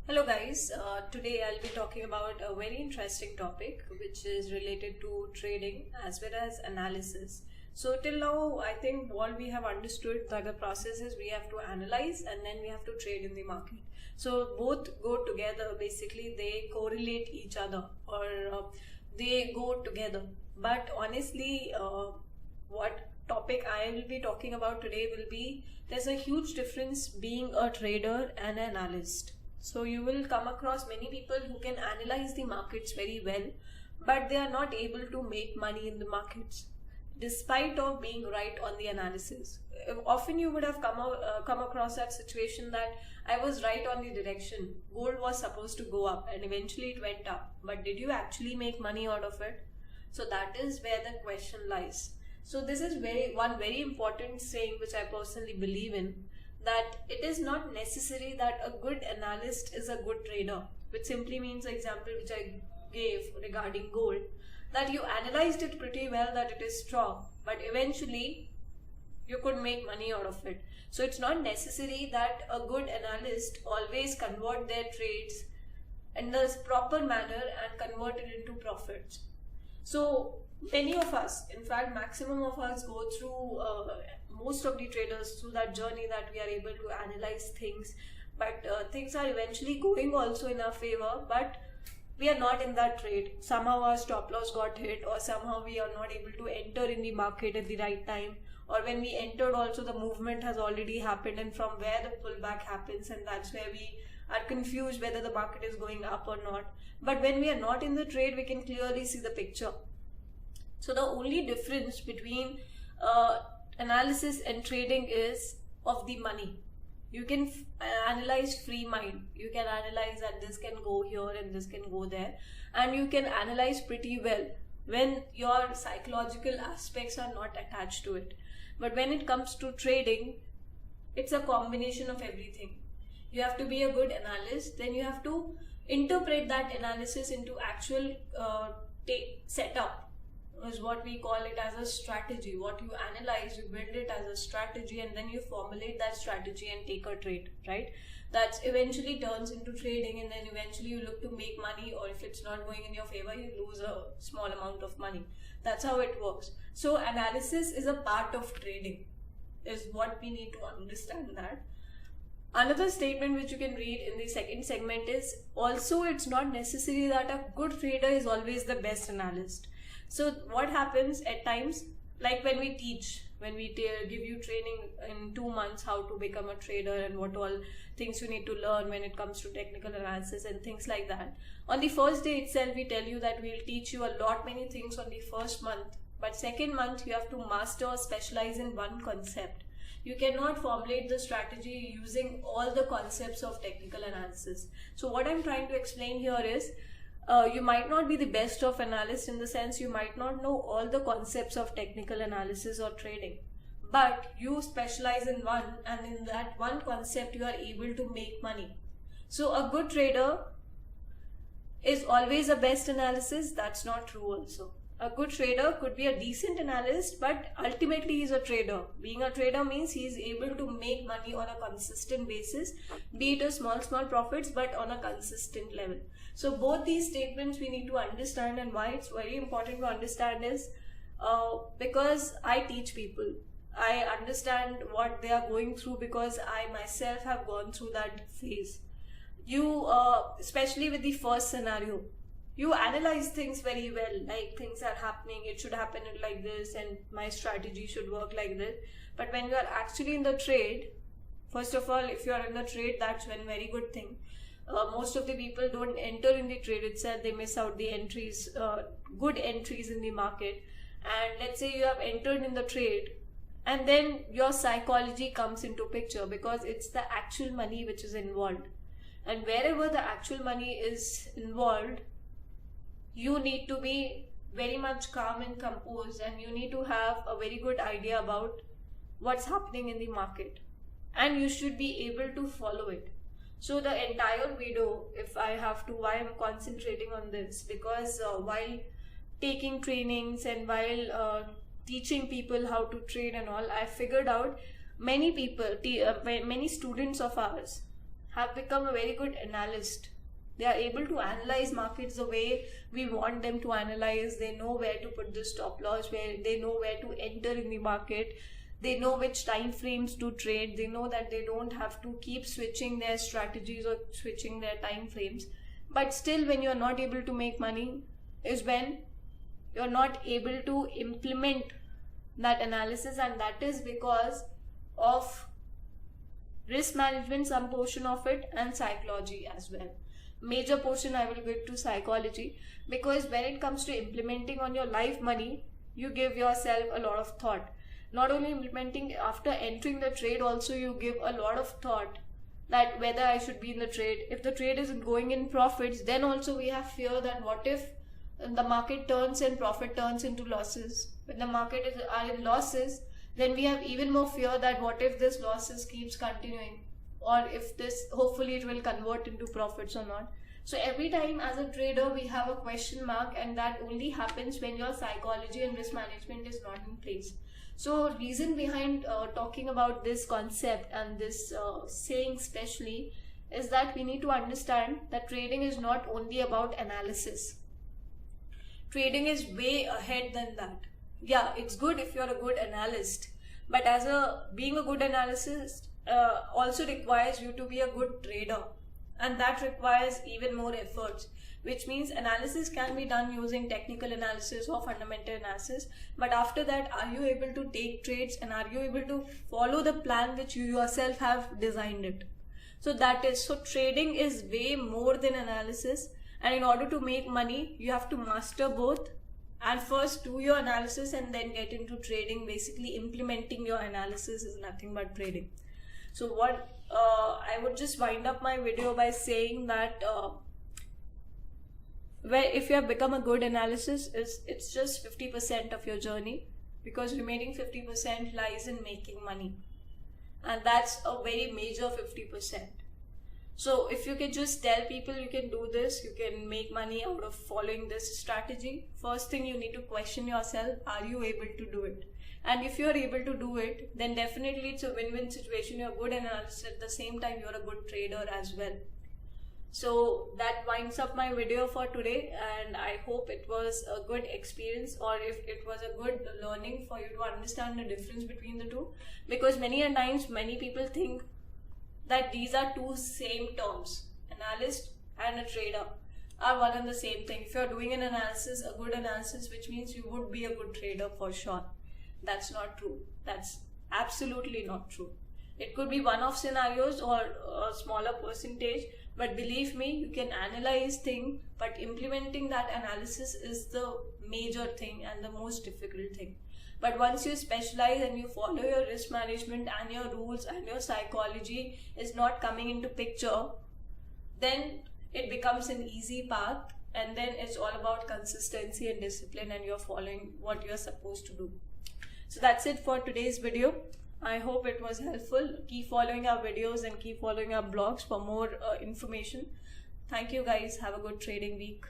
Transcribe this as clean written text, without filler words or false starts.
Hello guys, today I'll be talking about a very interesting topic which is related to trading as well as analysis. So till now I think what we have understood that the process is we have to analyze and then we have to trade in the market. So both go together, basically they correlate each other or they go together. But honestly what topic I will be talking about today will be there's a huge difference being a trader and an analyst. So you will come across many people who can analyze the markets very well, but they are not able to make money in the markets despite of being right on the analysis. Often you would have come across that situation that I was right on the direction. Gold was supposed to go up and eventually it went up. But did you actually make money out of it? So that is where the question lies. So this is one very important saying which I personally believe in, that it is not necessary that a good analyst is a good trader, which simply means the example which I gave regarding gold, that you analyzed it pretty well that it is strong, but eventually you could make money out of it. So it's not necessary that a good analyst always convert their trades in the proper manner and convert it into profits. So many of us, in fact maximum of us, go through most of the traders through that journey that we are able to analyze things, but things are eventually going also in our favor, but we are not in that trade. Somehow our stop loss got hit, or somehow we are not able to enter in the market at the right time, or when we entered also the movement has already happened and from where the pullback happens, and that's where we are confused whether the market is going up or not. But when we are not in the trade, we can clearly see the picture. So the only difference between analysis and trading is of the money. You can analyze free mind. You can analyze that this can go here and this can go there, and you can analyze pretty well when your psychological aspects are not attached to it. But when it comes to trading, it's a combination of everything. You have to be a good analyst, then you have to interpret that analysis into actual setup, is what we call it as a strategy. What you analyze, you build it as a strategy, and then you formulate that strategy and take a trade, right? That eventually turns into trading, and then eventually you look to make money, or if it's not going in your favor, you lose a small amount of money. That's how it works. So analysis is a part of trading, is what we need to understand that. Another statement which you can read in the second segment is also it's not necessary that a good trader is always the best analyst. So what happens at times, like when we teach, when we give you training in 2 months how to become a trader and what all things you need to learn when it comes to technical analysis and things like that. On the first day itself, we tell you that we'll teach you a lot many things on the first month, but second month you have to master or specialize in one concept. You cannot formulate the strategy using all the concepts of technical analysis. So what I'm trying to explain here is, you might not be the best of analysts, in the sense you might not know all the concepts of technical analysis or trading, but you specialize in one, and in that one concept you are able to make money. So a good trader is always a best analysis. That's not true also. A good trader could be a decent analyst, but ultimately he's a trader. Being a trader means he is able to make money on a consistent basis, be it a small profits, but on a consistent level. So both these statements we need to understand, and why it's very important to understand is because I teach people. I understand what they are going through because I myself have gone through that phase. You, especially with the first scenario, you analyze things very well, like things are happening, it should happen like this, and my strategy should work like this. But when you are actually in the trade, first of all, if you are in the trade, that's one very good thing. Most of the people don't enter in the trade itself, they miss out the entries, good entries in the market. And let's say you have entered in the trade, and then your psychology comes into picture, because it's the actual money which is involved. And wherever the actual money is involved, you need to be very much calm and composed, and you need to have a very good idea about what's happening in the market, and you should be able to follow it. So the entire video, if I have to, why I'm concentrating on this, because while taking trainings and while teaching people how to trade and all, I figured out many people, many students of ours have become a very good analyst. They are able to analyze markets the way we want them to analyze. They know where to put the stop loss, where they know where to enter in the market. They know which time frames to trade. They know that they don't have to keep switching their strategies or switching their time frames. But still, when you're not able to make money is when you're not able to implement that analysis, and that is because of risk management, some portion of it, and psychology as well. Major portion I will give to psychology, because when it comes to implementing on your live money, you give yourself a lot of thought. Not only implementing, after entering the trade also you give a lot of thought that whether I should be in the trade. If the trade isn't going in profits, then also we have fear that what if the market turns and profit turns into losses. When the market are in losses, then we have even more fear that what if this losses keeps continuing, or if this, hopefully it will convert into profits or not. So every time as a trader we have a question mark, and that only happens when your psychology and risk management is not in place. So reason behind talking about this concept and this saying especially is that we need to understand that trading is not only about analysis. Trading is way ahead than that. Yeah, it's good if you're a good analyst, but being a good analyst also requires you to be a good trader, and that requires even more efforts, which means analysis can be done using technical analysis or fundamental analysis, but after that, are you able to take trades and are you able to follow the plan which you yourself have designed it? So trading is way more than analysis, and in order to make money you have to master both, and first do your analysis and then get into trading. Basically implementing your analysis is nothing but trading. So what I would just wind up my video by saying that if you have become a good analysis, it's just 50% of your journey, because remaining 50% lies in making money, and that's a very major 50%. So if you can just tell people you can do this, you can make money out of following this strategy, first thing you need to question yourself, are you able to do it? And if you're able to do it, then definitely it's a win-win situation. You're a good analyst, at the same time you're a good trader as well. So that winds up my video for today, and I hope it was a good experience, or if it was a good learning for you to understand the difference between the two, because many a times many people think that these are two same terms. Analyst and a trader are one and the same thing. If you're doing an analysis, a good analysis, which means you would be a good trader for sure. That's not true. That's absolutely not true. It could be one-off scenarios or a smaller percentage, but believe me, you can analyze things, but implementing that analysis is the major thing and the most difficult thing. But once you specialize and you follow your risk management and your rules and your psychology is not coming into picture, then it becomes an easy path, and then it's all about consistency and discipline, and you're following what you're supposed to do. So that's it for today's video. I hope it was helpful. Keep following our videos and keep following our blogs for more information. Thank you guys. Have a good trading week.